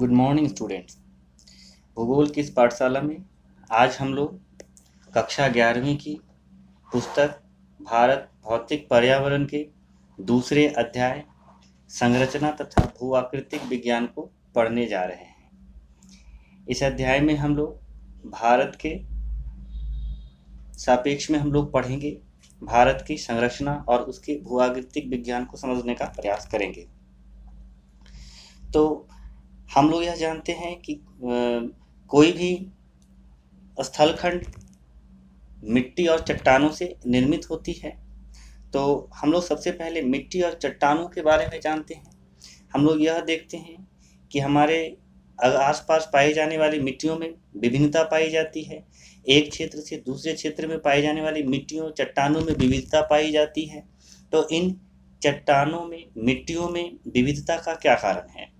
Good morning students. भूगोल की इस पाठशाला में आज हम लोग कक्षा 11वीं की पुस्तक भारत भौतिक पर्यावरण के दूसरे अध्याय संरचना तथा भू आकृतिक विज्ञान को पढ़ने जा रहे हैं। इस अध्याय में हम लोग भारत के सापेक्ष में हम लोग पढ़ेंगे, भारत की संरचना और उसके भू आकृतिक विज्ञान को समझने का प्रयास करेंगे। तो हम लोग यह जानते हैं कि कोई भी स्थलखंड मिट्टी और चट्टानों से निर्मित होती है। तो हम लोग सबसे पहले मिट्टी और चट्टानों के बारे में जानते हैं। हम लोग यह देखते हैं कि हमारे आसपास पाई जाने वाली मिट्टियों में विभिन्नता पाई जाती है। एक क्षेत्र से दूसरे क्षेत्र में पाई जाने वाली मिट्टियों चट्टानों में विविधता पाई जाती है। तो इन चट्टानों में मिट्टियों में विविधता का क्या कारण है?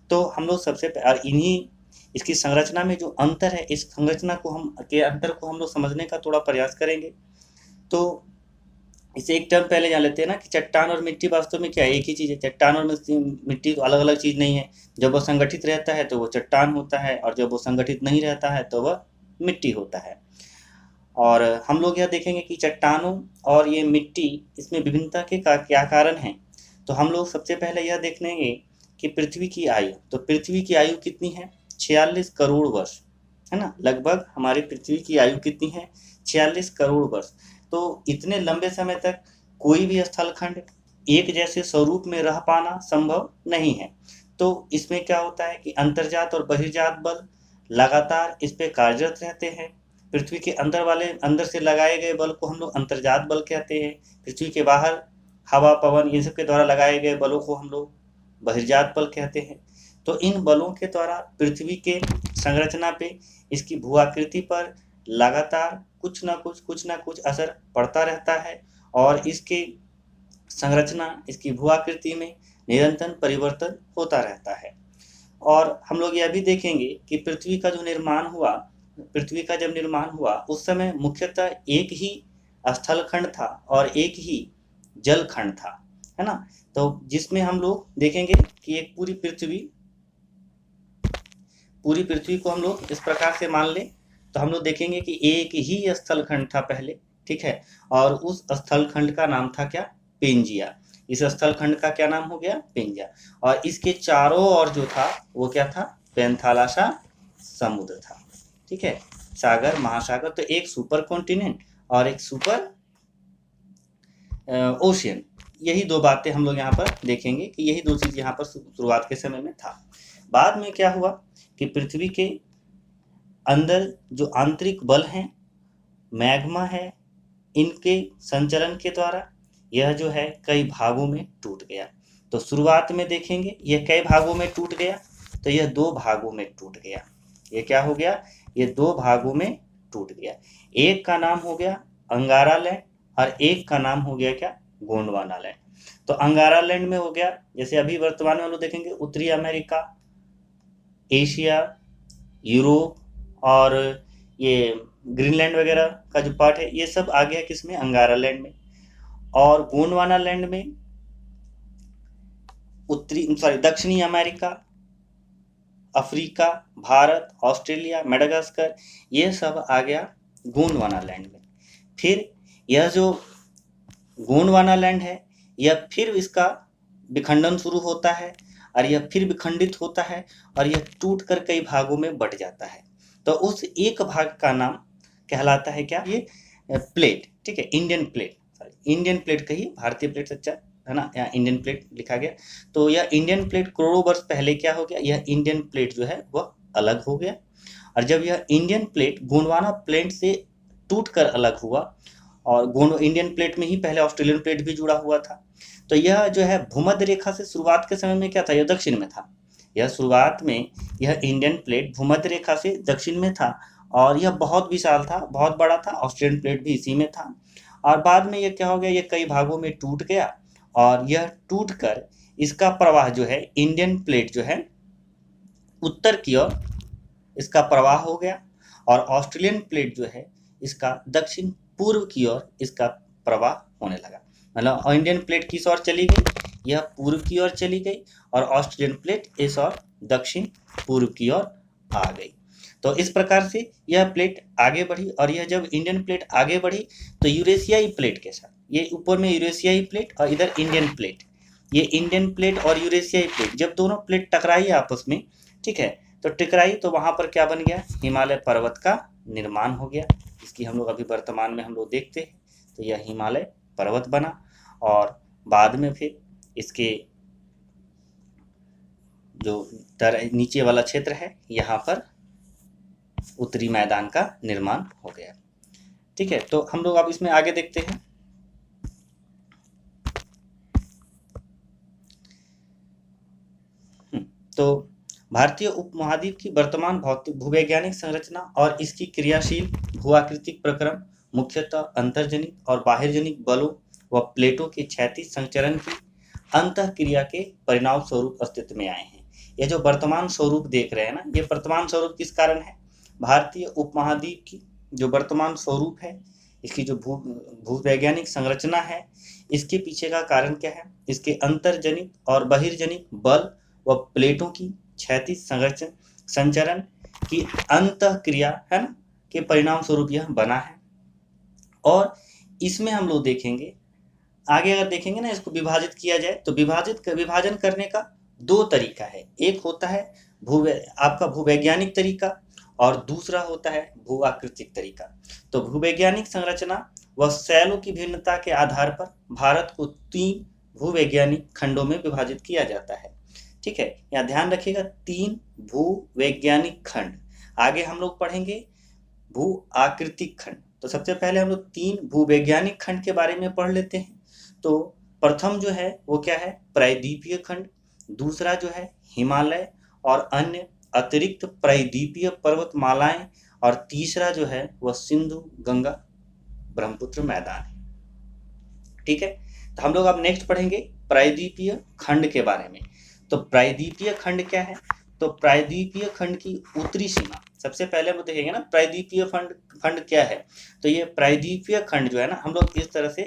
तो हम लोग सबसे इन्हीं इसकी संरचना में जो अंतर है, इस संरचना को अंतर को हम लोग समझने का थोड़ा प्रयास करेंगे। तो इसे एक टर्म पहले जान लेते हैं ना कि चट्टान और मिट्टी वास्तव में क्या है, एक ही चीज़ है। चट्टान और मिट्टी तो अलग अलग चीज़ नहीं है। जब वह संगठित रहता है तो वो चट्टान होता है, और जब वो संगठित नहीं रहता है तो वह मिट्टी होता है। और हम लोग यह देखेंगे कि चट्टानों और ये मिट्टी, इसमें विभिन्नता के क्या कारण हैं। तो हम लोग सबसे पहले यह देखेंगे कि पृथ्वी की आयु, तो पृथ्वी की आयु कितनी है? 46 करोड़ वर्ष, है ना। लगभग हमारी पृथ्वी की आयु कितनी है? 46 करोड़ वर्ष। तो इतने लंबे समय तक कोई भी स्थलखंड एक जैसे स्वरूप में रह पाना संभव नहीं है। तो इसमें क्या होता है कि अंतर्जात और बहिर्जात बल लगातार इस पे कार्यरत रहते हैं। पृथ्वी के अंदर से लगाए गए बल को हम लोग अंतर्जात बल कहते हैं। पृथ्वी के बाहर हवा, पवन, इन सब के द्वारा लगाए गए बलों को हम लोग बहिर्जात बल कहते हैं। तो इन बलों के द्वारा पृथ्वी के संरचना पे, इसकी भू आकृति पर लगातार कुछ ना कुछ असर पड़ता रहता है, और इसके संरचना, इसकी भू आकृति में निरंतर परिवर्तन होता रहता है। और हम लोग यह भी देखेंगे कि पृथ्वी का जब निर्माण हुआ उस समय मुख्यतः एक ही स्थलखंड था और एक ही जलखंड था, है ना। तो जिसमें हम लोग देखेंगे कि एक पूरी पृथ्वी को हम लोग इस प्रकार से मान लें, तो हम लोग देखेंगे कि एक ही स्थलखंड था पहले, ठीक है। और उस स्थलखंड का नाम था क्या? पेंजिया। इस स्थलखंड का क्या नाम हो गया? पेंजिया। और इसके चारों ओर जो था वो क्या था? पैंथालासा समुद्र था, ठीक है, सागर, महासागर। तो एक सुपर कॉन्टिनेंट और एक सुपर ओशियन, यही दो बातें हम लोग यहाँ पर देखेंगे कि यही दो चीज़ यहाँ पर शुरुआत के समय में था। बाद में क्या हुआ कि पृथ्वी के अंदर जो आंतरिक बल हैं, मैग्मा है, इनके संचलन के द्वारा यह जो है कई भागों में टूट गया। तो शुरुआत में देखेंगे यह कई भागों में टूट गया, तो यह 2 भागों में टूट गया। ये क्या हो गया? ये 2 भागों में टूट गया। एक का नाम हो गया अंगारा लैंड और एक का नाम हो गया क्या? गोंडवाना लैंड। तो अंगारा लैंड में हो गया, जैसे अभी वर्तमान में हम लोग देखेंगे उत्तरी अमेरिका, एशिया, यूरोप और ये ग्रीनलैंड वगैरह का जो पार्ट है, ये सब आ गया किसमें? अंगारा लैंड में। और गोंडवाना लैंड में दक्षिणी America, Africa, Bharat, Australia, Madagascar, ये सब आ गया गोंडवाना लैंड में। फिर यह जो गोंडवाना लैंड है, यह फिर इसका विखंडन शुरू होता है और यह फिर विखंडित होता है और यह टूट कर कई भागों में बट जाता है। तो उस एक भाग का नाम कहलाता है क्या? ये प्लेट, ठीक है, इंडियन प्लेट कहिए, भारतीय प्लेट सच्चा है ना, यहाँ इंडियन प्लेट लिखा गया। तो यह इंडियन प्लेट करोड़ों वर्ष पहले क्या हो गया? यह इंडियन प्लेट जो है वह अलग हो गया। और जब यह इंडियन प्लेट गोंडवाना प्लेट से टूट कर अलग हुआ, और इंडियन प्लेट में ही पहले ऑस्ट्रेलियन प्लेट भी जुड़ा हुआ था, तो यह जो है भूमध्य रेखा से शुरुआत के समय में क्या था? यह दक्षिण में था। यह शुरुआत में यह इंडियन प्लेट भूमध्य रेखा से दक्षिण में था, और यह बहुत विशाल था, बहुत बड़ा था। ऑस्ट्रेलियन प्लेट भी इसी में था। और बाद में यह क्या हो गया? यह कई भागों में टूट गया, और यह टूट कर इसका प्रवाह जो है, इंडियन प्लेट जो है उत्तर की ओर इसका प्रवाह हो गया, और ऑस्ट्रेलियन प्लेट जो है इसका दक्षिण पूर्व की ओर इसका प्रवाह होने लगा। मतलब इंडियन प्लेट किस ओर चली गई? यह पूर्व की ओर चली गई, और ऑस्ट्रेलियन प्लेट इस ओर दक्षिण पूर्व की ओर आ गई। तो इस प्रकार से यह प्लेट आगे बढ़ी, और यह जब इंडियन प्लेट आगे बढ़ी तो यूरेशियाई प्लेट के साथ, ये ऊपर में यूरेशियाई प्लेट और इधर इंडियन प्लेट, ये इंडियन प्लेट और यूरेशियाई प्लेट जब दोनों प्लेट टकराई आपस में, ठीक है, तो टकराई तो वहां पर क्या बन गया, हिमालय पर्वत का निर्माण हो गया। इसकी हम लोग अभी वर्तमान में हम लोग देखते हैं, तो यह हिमालय पर्वत बना, और बाद में फिर इसके जो नीचे वाला क्षेत्र है यहाँ पर उत्तरी मैदान का निर्माण हो गया। ठीक है, तो हम लोग अब इसमें आगे देखते हैं। तो भारतीय उपमहाद्वीप की वर्तमान भौतिक भूवैज्ञानिक संरचना और इसकी क्रियाशील भूआकृतिक प्रक्रम मुख्यतः अंतर्जनित और बाहिर्जनित बलों व प्लेटों के क्षैतिज संचरण की अंतःक्रिया के परिणाम स्वरूप अस्तित्व में आए हैं। ये जो वर्तमान स्वरूप देख रहे हैं ना, ये वर्तमान स्वरूप किस कारण है, भारतीय उपमहाद्वीप की जो वर्तमान स्वरूप है, इसकी जो भूवैज्ञानिक संरचना है, इसके पीछे का कारण क्या है, इसके अंतर्जनित और बहिर्जनित बल व प्लेटों की क्षैतिज संचरण की अंतःक्रिया है ना के परिणाम स्वरूप यह बना है। और इसमें हम लोग देखेंगे आगे, अगर देखेंगे ना, इसको विभाजित किया जाए तो विभाजन करने का दो तरीका है। एक होता है आपका भूवैज्ञानिक तरीका, और दूसरा होता है भूआकृतिक तरीका। तो भूवैज्ञानिक संरचना व शैलों की भिन्नता के आधार पर भारत को 3 भूवैज्ञानिक खंडों में विभाजित किया जाता है। ठीक है, यहाँ ध्यान रखिएगा, 3 भूवैज्ञानिक खंड। आगे हम लोग पढ़ेंगे भू आकृतिक खंड। तो सबसे पहले हम लोग 3 भूवैज्ञानिक खंड के बारे में पढ़ लेते हैं। तो प्रथम जो है वो क्या है, प्रायद्वीपीय खंड। दूसरा जो है हिमालय और अन्य अतिरिक्त प्रायद्वीपीय पर्वतमालाएं, और तीसरा जो है वह सिंधु गंगा ब्रह्मपुत्र मैदान है। ठीक है, तो हम लोग अब नेक्स्ट पढ़ेंगे प्रायद्वीपीय खंड के बारे में। तो प्रायद्वीपीय खंड क्या है, तो प्रायद्वीपीय खंड की उत्तरी सीमा, सबसे पहले हम देखेंगे ना प्रायद्वीपीय खंड क्या है। तो ये प्रायद्वीपीय खंड जो है ना, हम लोग इस तरह से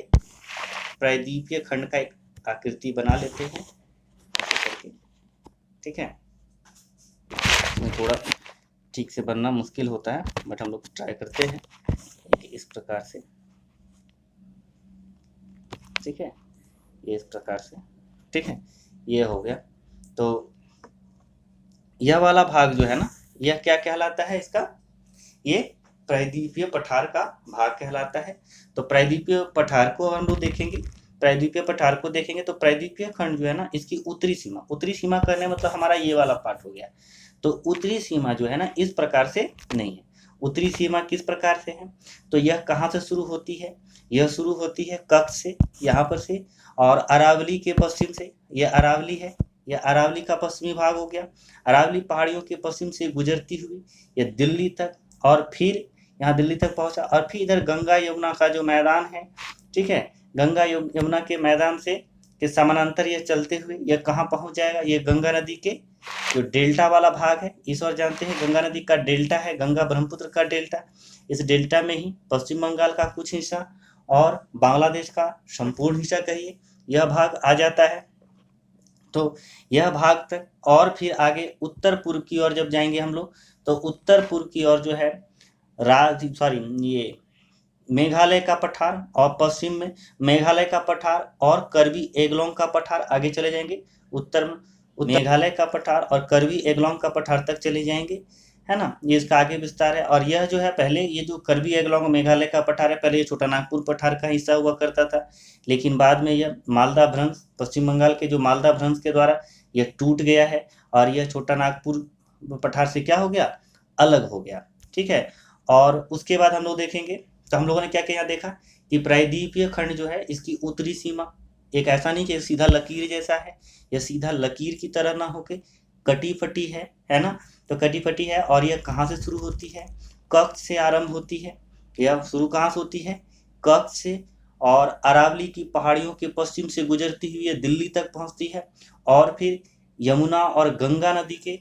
प्रायद्वीपीय खंड का एक आकृति बना लेते हैं। ठीक है, इसमें थोड़ा ठीक से बनना मुश्किल होता है, बट हम लोग ट्राई करते हैं कि इस प्रकार से। ठीक है, ये इस प्रकार से, ठीक है, ये हो गया। तो यह वाला भाग जो है ना, यह क्या कहलाता है, इसका ये प्रायद्वीपीय पठार का भाग कहलाता है। तो प्रायद्वीपीय पठार को हम लोग देखेंगे, प्रायद्वीपीय पठार को देखेंगे तो प्रायद्वीपीय खंड जो है ना, इसकी उत्तरी सीमा करने मतलब हमारा ये वाला पार्ट हो गया। तो उत्तरी सीमा जो है ना, इस प्रकार से नहीं है। उत्तरी सीमा किस प्रकार से है, तो यह कहाँ से शुरू होती है, यह शुरू होती है कच्छ से, यहाँ पर से, और अरावली के पश्चिम से, यह अरावली है, यह अरावली का पश्चिमी भाग हो गया। अरावली पहाड़ियों के पश्चिम से गुजरती हुई यह दिल्ली तक, और फिर यहाँ दिल्ली तक पहुंचा, और फिर इधर गंगा यमुना का जो मैदान है, ठीक है, गंगा यमुना के मैदान से के समानांतर यह चलते हुए यह कहाँ पहुंच जाएगा, ये गंगा नदी के जो डेल्टा वाला भाग है, इस और जानते हैं गंगा नदी का डेल्टा है, गंगा ब्रह्मपुत्र का डेल्टा। इस डेल्टा में ही पश्चिम बंगाल का कुछ हिस्सा और बांग्लादेश का संपूर्ण हिस्सा कहिए, यह भाग आ जाता है। तो यह भाग तक, और फिर आगे उत्तर पूर्व की ओर जब जाएंगे हम लोग, तो उत्तर पूर्व की ओर जो है ये मेघालय का पठार, और पश्चिम में मेघालय का पठार और करबी एंगलोंग का पठार आगे चले जाएंगे। उत्तर मेघालय का पठार और करबी एंगलोंग का पठार तक चले जाएंगे, है ना, ये इसका आगे विस्तार है। और यह जो है, पहले ये जो करबी एंगलोंग मेघालय का पठार है, पहले ये छोटा नागपुर पठार का हिस्सा हुआ करता था, लेकिन बाद में यह मालदा भ्रंश, पश्चिम बंगाल के जो मालदा भ्रंश के द्वारा यह टूट गया है, और यह छोटा नागपुर पठार से क्या हो गया, अलग हो गया। ठीक है, और उसके बाद हम लोग देखेंगे, तो हम लोगों ने क्या क्या यहाँ देखा कि प्रायद्वीपीय खंड जो है, इसकी उत्तरी सीमा एक ऐसा नहीं कि सीधा लकीर जैसा है, यह सीधा लकीर की तरह ना होके कटी फटी है ना, तो कटी फटी है। और यह कहाँ से शुरू होती है, कच्छ से आरंभ होती है। यह शुरू कहाँ से होती है, कच्छ से, और अरावली की पहाड़ियों के पश्चिम से गुजरती हुई यह दिल्ली तक पहुँचती है, और फिर यमुना और गंगा नदी के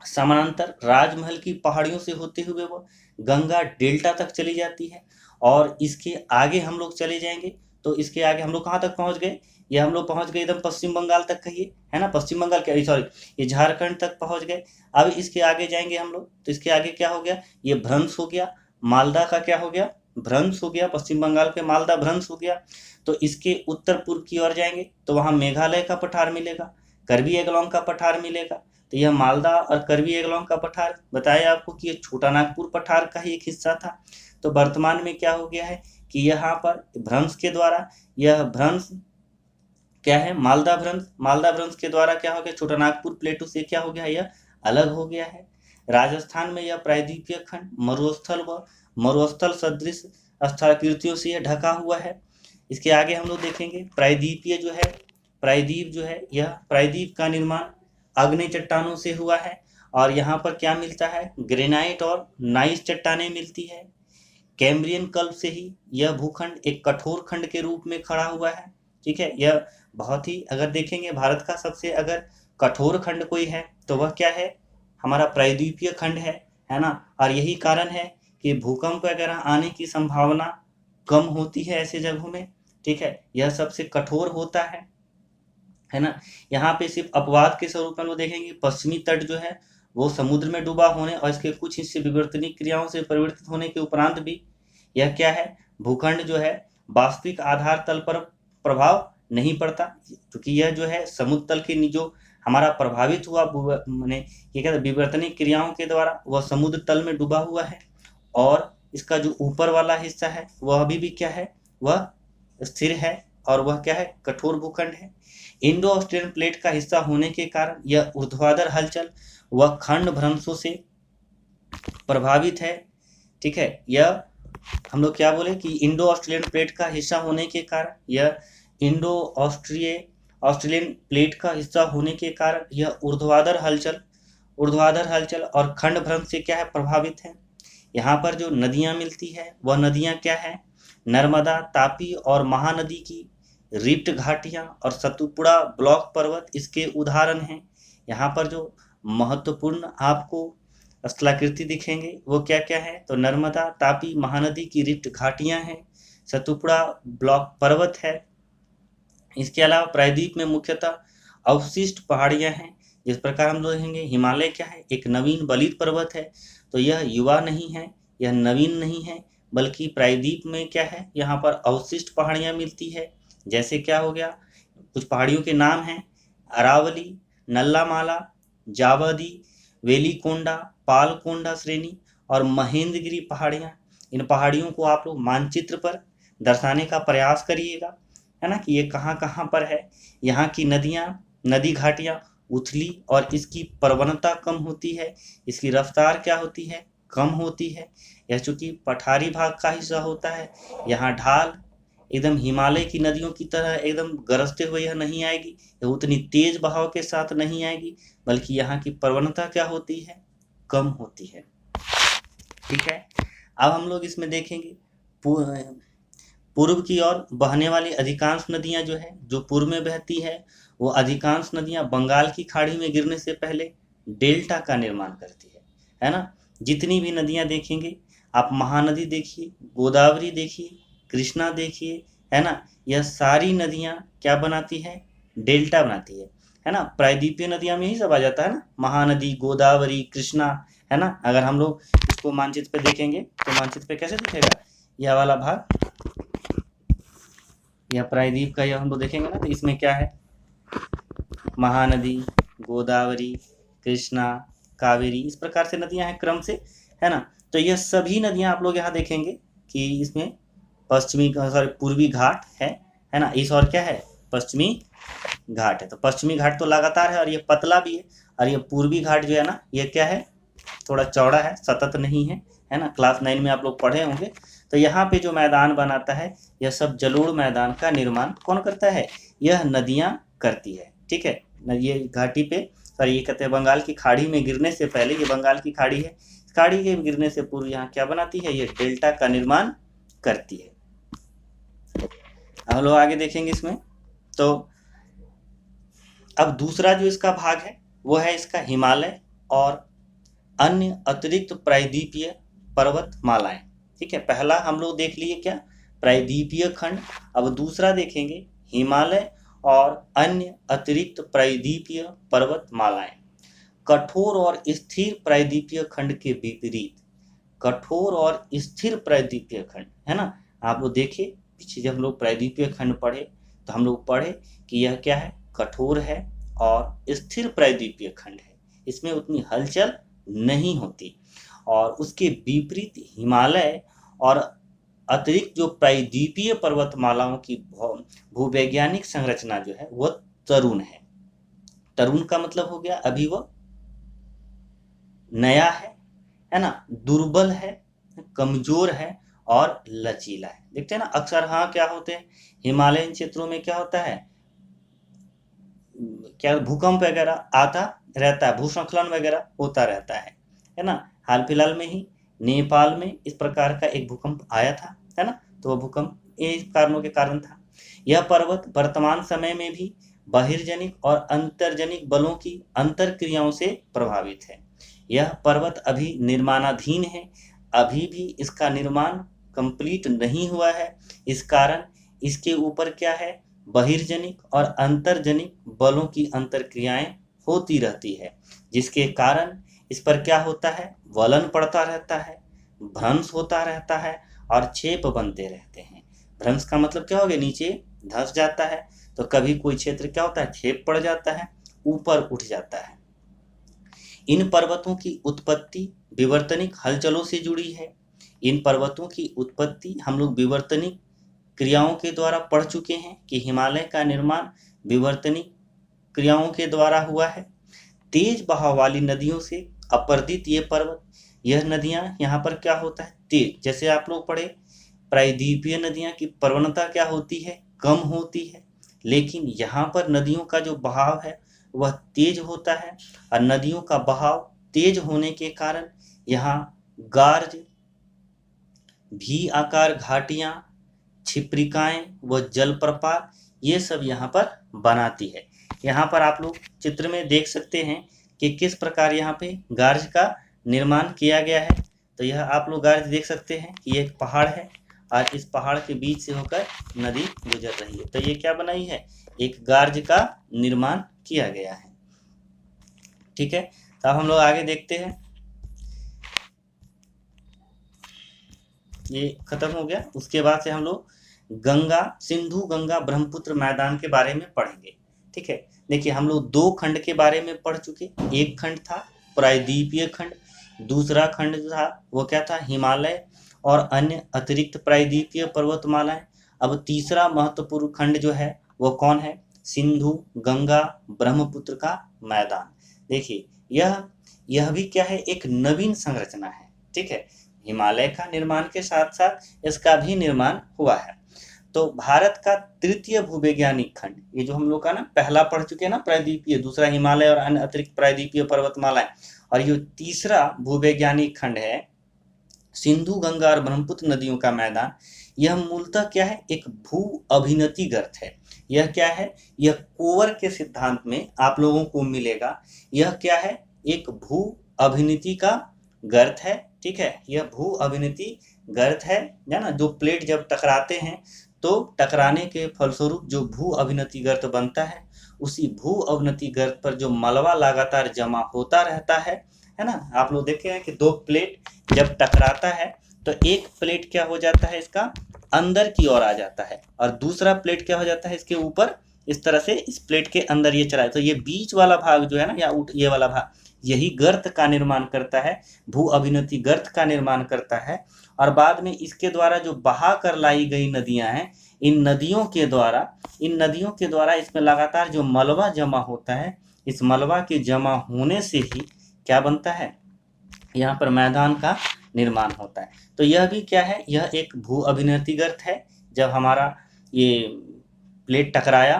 समानांतर राजमहल की पहाड़ियों से होते हुए वो गंगा डेल्टा तक चली जाती है। और इसके आगे हम लोग चले जाएंगे तो इसके आगे हम लोग कहाँ तक पहुँच गए, ये हम लोग पहुँच गए एकदम पश्चिम बंगाल तक कहिए, है ना, पश्चिम बंगाल क्या, सॉरी, ये झारखंड तक पहुँच गए। अब इसके आगे जाएंगे हम लोग, तो इसके आगे क्या हो गया, ये भ्रंश हो गया, मालदा का क्या हो गया, भ्रंश हो गया, पश्चिम बंगाल पे मालदा भ्रंश हो गया। तो इसके उत्तर पूर्व की ओर जाएंगे तो वहाँ मेघालय का पठार मिलेगा, कार्बी एंगलोंग का पठार मिलेगा। तो यह मालदा और कार्बी एंगलोंग का पठार बताया आपको कि ये छोटा नागपुर पठार का ही एक हिस्सा था। तो वर्तमान में क्या हो गया है कि यहाँ पर भ्रंश के द्वारा, यह भ्रंश क्या है, मालदा भ्रंश के द्वारा क्या हो गया, छोटा नागपुर प्लेटू से क्या हो गया, यह अलग हो गया है। राजस्थान में यह प्रायद्वीपीय खंड मरुस्थल व मरुस्थल सदृश स्थलाकृतियों से यह ढका हुआ है। इसके आगे हम लोग देखेंगे प्रायद्वीपीय जो है, प्रायद्वीप जो है, यह प्रायद्वीप का निर्माण आग्नेय चट्टानों से हुआ है और यहाँ पर क्या मिलता है, ग्रेनाइट और नाइस चट्टानें मिलती है। कैम्ब्रियन कल्प से ही यह भूखंड एक कठोर खंड के रूप में खड़ा हुआ है। ठीक है, यह बहुत ही, अगर देखेंगे भारत का सबसे अगर कठोर खंड कोई है तो वह क्या है, हमारा प्रायद्वीपीय खंड है ना। और यही कारण है कि भूकंप वगैरह आने की संभावना कम होती है ऐसे जगहों में। ठीक है, यह सबसे कठोर होता है ना। यहाँ पे सिर्फ अपवाद के स्वरूप में हम लोग देखेंगे, पश्चिमी तट जो है वो समुद्र में डूबा होने और इसके कुछ हिस्से विवर्तनिक क्रियाओं से परिवर्तित होने के उपरांत भी यह क्या है, भूखंड जो है वास्तविक आधार तल पर प्रभाव नहीं पड़ता, क्योंकि यह जो है समुद्र तल के जो हमारा प्रभावित हुआ मैंने ये कहते विवर्तनिक क्रियाओं के द्वारा वह समुद्र तल में डूबा हुआ है और इसका जो ऊपर वाला हिस्सा है वह अभी भी क्या है, वह स्थिर है और वह क्या है, कठोर भूखंड है। इंडो ऑस्ट्रियन प्लेट का हिस्सा होने के कारण यह ऊर्ध्वाधर हलचल व खंड भ्रंशों से प्रभावित है। ठीक है, यह हम लोग क्या बोले कि इंडो ऑस्ट्रेलियन प्लेट का हिस्सा होने के कारण, यह इंडो ऑस्ट्रेलियन प्लेट का हिस्सा होने के कारण यह ऊर्ध्वाधर हलचल और खंड भ्रंश से क्या है, प्रभावित है। यहाँ पर जो नदियाँ मिलती है वह नदियाँ क्या है, नर्मदा, तापी और महानदी की रिफ्ट घाटियाँ और सतपुड़ा ब्लॉक पर्वत इसके उदाहरण हैं। यहाँ पर जो महत्वपूर्ण आपको स्थलाकृति दिखेंगे वो क्या क्या है, तो नर्मदा, तापी, महानदी की रिफ्ट घाटियाँ हैं, सतपुड़ा ब्लॉक पर्वत है। इसके अलावा प्रायद्वीप में मुख्यतः अवशिष्ट पहाड़ियाँ हैं। जिस प्रकार हम लोग देखेंगे हिमालय क्या है, एक नवीन बलित पर्वत है, तो यह युवा नहीं है, यह नवीन नहीं है, बल्कि प्रायद्वीप में क्या है, यहाँ पर अवशिष्ट पहाड़ियाँ मिलती है। जैसे क्या हो गया, कुछ पहाड़ियों के नाम हैं, अरावली, नल्लामाला, जावदी, वेलिकोंडा, पालकोंडा श्रेणी और महेंद्रगिरी पहाड़ियाँ। इन पहाड़ियों को आप लोग मानचित्र पर दर्शाने का प्रयास करिएगा, है ना, कि ये कहाँ कहाँ पर है। यहाँ की नदी घाटियाँ उथली और इसकी प्रवणता कम होती है, इसकी रफ्तार क्या होती है, कम होती है। यह चूंकि पठारी भाग का हिस्सा होता है, यहाँ ढाल एकदम हिमालय की नदियों की तरह एकदम गरजते हुए यह नहीं आएगी, यह उतनी तेज बहाव के साथ नहीं आएगी, बल्कि यहाँ की प्रवणता क्या होती है, कम होती है। ठीक है, अब हम लोग इसमें देखेंगे पूर्व की ओर बहने वाली अधिकांश नदियां जो है, जो पूर्व में बहती है, वो अधिकांश नदियां बंगाल की खाड़ी में गिरने से पहले डेल्टा का निर्माण करती है ना। जितनी भी नदियां देखेंगे आप, महानदी देखिए, गोदावरी देखिए, कृष्णा देखिए, है ना, यह सारी नदियां क्या बनाती है, डेल्टा बनाती है ना। प्रायद्वीपीय नदियां में यही सब आ जाता है ना, महानदी, गोदावरी, कृष्णा, है ना। अगर हम लोग इसको मानचित्र पे देखेंगे तो मानचित्र पे कैसे दिखेगा, यह वाला भाग, यह प्रायद्वीप का, यह हम लोग देखेंगे ना, तो इसमें क्या है, महानदी, गोदावरी, कृष्णा, कावेरी, इस प्रकार से नदियां हैं क्रम से, है ना। तो यह सभी नदियां आप लोग यहाँ देखेंगे कि इसमें पूर्वी घाट है ना, इस और क्या है, पश्चिमी घाट है। तो पश्चिमी घाट तो लगातार है और ये पतला भी है, और ये पूर्वी घाट जो है ना, ये क्या है, थोड़ा चौड़ा है, सतत नहीं है ना। क्लास 9 में आप लोग पढ़े होंगे। तो यहाँ पे जो मैदान बनाता है, यह सब जलोढ़ मैदान का निर्माण कौन करता है, यह नदियाँ करती है। ठीक है, ये घाटी पे, सॉरी, ये कहते हैं बंगाल की खाड़ी में गिरने से पहले, ये बंगाल की खाड़ी है, खाड़ी के गिरने से पूर्व यहाँ क्या बनाती है, ये डेल्टा का निर्माण करती है। हम लोग आगे देखेंगे इसमें। तो अब दूसरा जो इसका भाग है वो है इसका हिमालय और अन्य अतिरिक्त प्रायद्वीपीय पर्वत मालाएं। ठीक है, पहला हम लोग देख लिए क्या, प्रायद्वीपीय खंड। अब दूसरा देखेंगे हिमालय और अन्य अतिरिक्त प्रायद्वीपीय पर्वतमालाएं। कठोर और स्थिर प्रायद्वीपीय खंड के विपरीत कठोर और स्थिर प्रायद्वीपीय खंड, है ना। आप लोग देखिए पीछे जब हम लोग प्रायद्वीपीय खंड पढ़े तो हम लोग पढ़े कि यह क्या है, कठोर है और स्थिर प्रायद्वीपीय खंड है, इसमें उतनी हलचल नहीं होती। और उसके विपरीत हिमालय और अतिरिक्त जो प्रायद्वीपीय पर्वतमालाओं की भूवैज्ञानिक संरचना जो है वह तरुण है। तरुण का मतलब हो गया अभी वह नया है ना, दुर्बल है, कमजोर है और लचीला है। देखते हैं ना अक्सर हाँ क्या होते हैं, हिमालयन क्षेत्रों में क्या होता है, क्या भूकंप वगैरह आता रहता है, भूस्खलन वगैरह होता रहता है ना। हाल फिलहाल में ही नेपाल में इस प्रकार का एक भूकंप आया था, है ना। तो वह भूकंप इस कारणों के कारण था। यह पर्वत वर्तमान समय में भी बहिर्जनिक और अंतर्जनिक बलों की अंतर क्रियाओं से प्रभावित है। यह पर्वत अभी निर्माणाधीन है, अभी भी इसका निर्माण कंप्लीट नहीं हुआ है। इस कारण इसके ऊपर क्या है, बहिर्जनिक और अंतर्जनिक बलों की अंतरक्रियाएं होती रहती है, जिसके कारण इस पर क्या होता है, वलन पड़ता रहता है, भ्रंश होता रहता है और छेप बनते रहते हैं। भ्रंश का मतलब क्या हो गया, नीचे धंस जाता है, तो कभी कोई क्षेत्र क्या होता है, छेप पड़ जाता है, ऊपर उठ जाता है। इन पर्वतों की उत्पत्ति विवर्तनिक हलचलों से जुड़ी है। इन पर्वतों की उत्पत्ति हम लोग विवर्तनिक क्रियाओं के द्वारा पढ़ चुके हैं कि हिमालय का निर्माण विवर्तनिक क्रियाओं के द्वारा हुआ है। तेज बहाव वाली नदियों से अपर्दित ये पर्वत, यह नदियां यहाँ पर क्या होता है, तेज, जैसे आप लोग पढ़े प्रायद्वीपीय नदियां की प्रवणता क्या होती है, कम होती है, लेकिन यहाँ पर नदियों का जो बहाव है वह तेज होता है। और नदियों का बहाव तेज होने के कारण यहाँ गार्ज, भी आकार घाटियां, छिप्रिकाएं व जलप्रपात ये सब यहाँ पर बनाती है। यहाँ पर आप लोग चित्र में देख सकते हैं कि किस प्रकार यहाँ पे गार्ज का निर्माण किया गया है। तो यह आप लोग गार्ज देख सकते हैं कि एक पहाड़ है और इस पहाड़ के बीच से होकर नदी गुजर रही है। तो ये क्या बनाई है, एक गार्ज का निर्माण किया गया है। ठीक है, तो अब हम लोग आगे देखते हैं। ये खत्म हो गया, उसके बाद से हम लोग गंगा, सिंधु गंगा ब्रह्मपुत्र मैदान के बारे में पढ़ेंगे। ठीक है, देखिए हम लोग दो खंड के बारे में पढ़ चुके। एक खंड था प्रायद्वीपीय खंड, दूसरा खंड था वो क्या था, हिमालय और अन्य अतिरिक्त प्रायद्वीपीय पर्वतमालाएं। अब तीसरा महत्वपूर्ण खंड जो है वो कौन है, सिंधु गंगा ब्रह्मपुत्र का मैदान। देखिए यह भी क्या है, एक नवीन संरचना है। ठीक है, हिमालय का निर्माण के साथ साथ इसका भी निर्माण हुआ है। तो भारत का तृतीय भूवैज्ञानिक खंड, ये जो हम लोग का ना पहला पढ़ चुके हैं ना प्रायद्वीपीय, दूसरा हिमालय और अन्य अतिरिक्त प्रायद्वीपीय पर्वतमालाएं, और ये तीसरा भूवैज्ञानिक खंड है सिंधु गंगा और ब्रह्मपुत्र नदियों का मैदान। यह मूलतः क्या है, एक भू अभिनति गर्त है। यह क्या है, यह कोवर के सिद्धांत में आप लोगों को मिलेगा। यह क्या है, एक भू अभिनति का गर्त है। ठीक है, यह भू अभिनति गर्त है ना, जो प्लेट जब टकराते हैं तो टकराने के फलस्वरूप जो भू अभिनति गर्त बनता है, उसी भू अभिनति गर्त पर जो मलबा लगातार जमा होता रहता है ना। आप लोग देखे हैं कि दो प्लेट जब टकराता है तो एक प्लेट क्या हो जाता है, इसका अंदर की ओर आ जाता है, और दूसरा प्लेट क्या हो जाता है, इसके ऊपर इस तरह से इस प्लेट के अंदर ये चला है। तो ये बीच वाला भाग जो है ना, या ये वाला भाग, यही गर्त का निर्माण करता है, भू अभिनति गर्त का निर्माण करता है। और बाद में इसके द्वारा जो बहा कर लाई गई नदियां हैं, इन नदियों के द्वारा इसमें लगातार जो मलबा जमा होता है, इस मलबा के जमा होने से ही क्या बनता है, यहाँ पर मैदान का निर्माण होता है। तो यह भी क्या है, यह एक भू अभिनति गर्त है। जब हमारा ये प्लेट टकराया,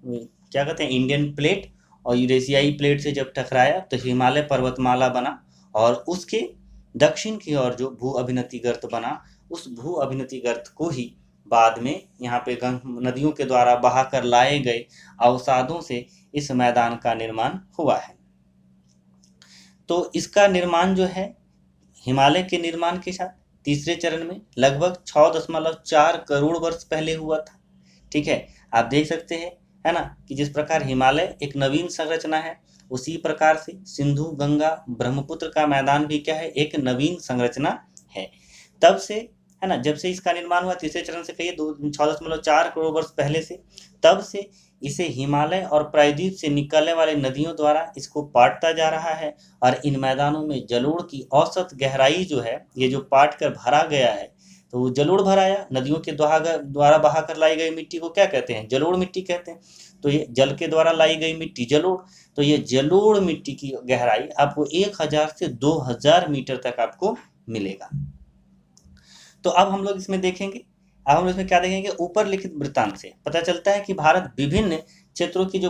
क्या कहते हैं, इंडियन प्लेट और यूरेशियाई प्लेट से जब टकराया तो हिमालय पर्वतमाला बना, और उसके दक्षिण की ओर जो भू अभिनति गर्त बना, उस भू अभिनति गर्त को ही बाद में यहाँ पे नदियों के द्वारा बहा कर लाए गए अवसादों से इस मैदान का निर्माण हुआ है। तो इसका निर्माण जो है हिमालय के निर्माण के साथ तीसरे चरण में लगभग 6.4 करोड़ वर्ष पहले हुआ था। ठीक है, आप देख सकते हैं, है ना, कि जिस प्रकार हिमालय एक नवीन संरचना है, उसी प्रकार से सिंधु गंगा ब्रह्मपुत्र का मैदान भी क्या है, एक नवीन संरचना है। तब से, है ना, जब से इसका निर्माण हुआ तीसरे चरण से, कहिए 6.4 करोड़ वर्ष पहले से, तब से इसे हिमालय और प्रायद्वीप से निकलने वाले नदियों द्वारा इसको पाटता जा रहा है। और इन मैदानों में जलोढ़ की औसत गहराई जो है, ये जो पाट कर भरा गया है, तो वो जलोढ़ भराया नदियों के द्वारा बहा कर लाई गई मिट्टी को क्या कहते हैं, जलोढ़ मिट्टी कहते हैं। तो ये जल के द्वारा लाई गई मिट्टी जलोढ़। तो ये जलोढ़ मिट्टी की गहराई आपको 1000 से 2000 मीटर तक आपको मिलेगा। तो अब हम लोग इसमें देखेंगे, अब हम लोग इसमें क्या देखेंगे, ऊपर लिखित वृत्तांत से पता चलता है कि भारत विभिन्न क्षेत्रों की जो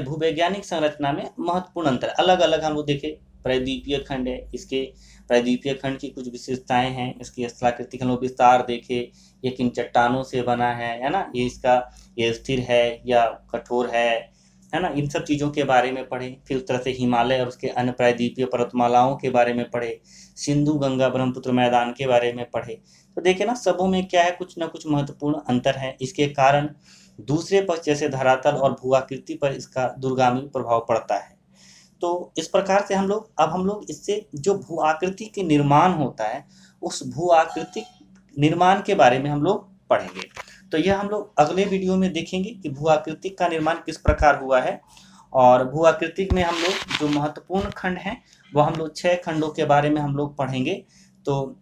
भूवैज्ञानिक संरचना में महत्वपूर्ण अंतर, अलग अलग हम लोग देखे। प्रायद्वीपीय खंड है, इसके प्रायद्वीपीय खंड की कुछ विशेषताएं हैं, इसकी स्थलाकृतिक हम लोग विस्तार देखे, ये किन चट्टानों से बना है ना, ये स्थिर है या कठोर है ना, इन सब चीज़ों के बारे में पढ़े। फिर उस तरह से हिमालय और उसके अन्य प्रायद्वीपीय पर्वतमालाओं के बारे में पढ़े, सिंधु गंगा ब्रह्मपुत्र मैदान के बारे में पढ़े। तो देखिए ना, सबों में क्या है, कुछ ना कुछ महत्वपूर्ण अंतर है। इसके कारण दूसरे पक्ष जैसे धरातल और भूआकृति पर इसका दूरगामी प्रभाव पड़ता है। तो इस प्रकार से हम लोग इससे जो भू आकृति के निर्माण होता है, उस भू आकृतिक निर्माण के बारे में हम लोग पढ़ेंगे। तो यह हम लोग अगले वीडियो में देखेंगे कि भू आकृतिक का निर्माण किस प्रकार हुआ है। और भू आकृतिक में हम लोग जो महत्वपूर्ण खंड हैं, वो हम लोग 6 खंडों के बारे में हम लोग पढ़ेंगे। तो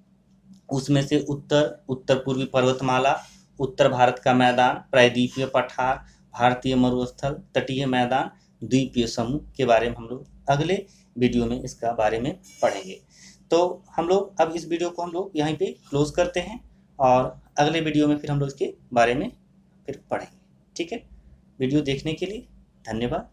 उसमें से उत्तर पूर्वी पर्वतमाला, उत्तर भारत का मैदान, प्रायद्वीपीय पठार, भारतीय मरुस्थल, तटीय मैदान, द्वीपीय समूह के बारे में हम लोग अगले वीडियो में इसका बारे में पढ़ेंगे। तो हम लोग अब इस वीडियो को हम लोग यहीं पे क्लोज करते हैं, और अगले वीडियो में फिर हम लोग इसके बारे में फिर पढ़ेंगे। ठीक है, वीडियो देखने के लिए धन्यवाद।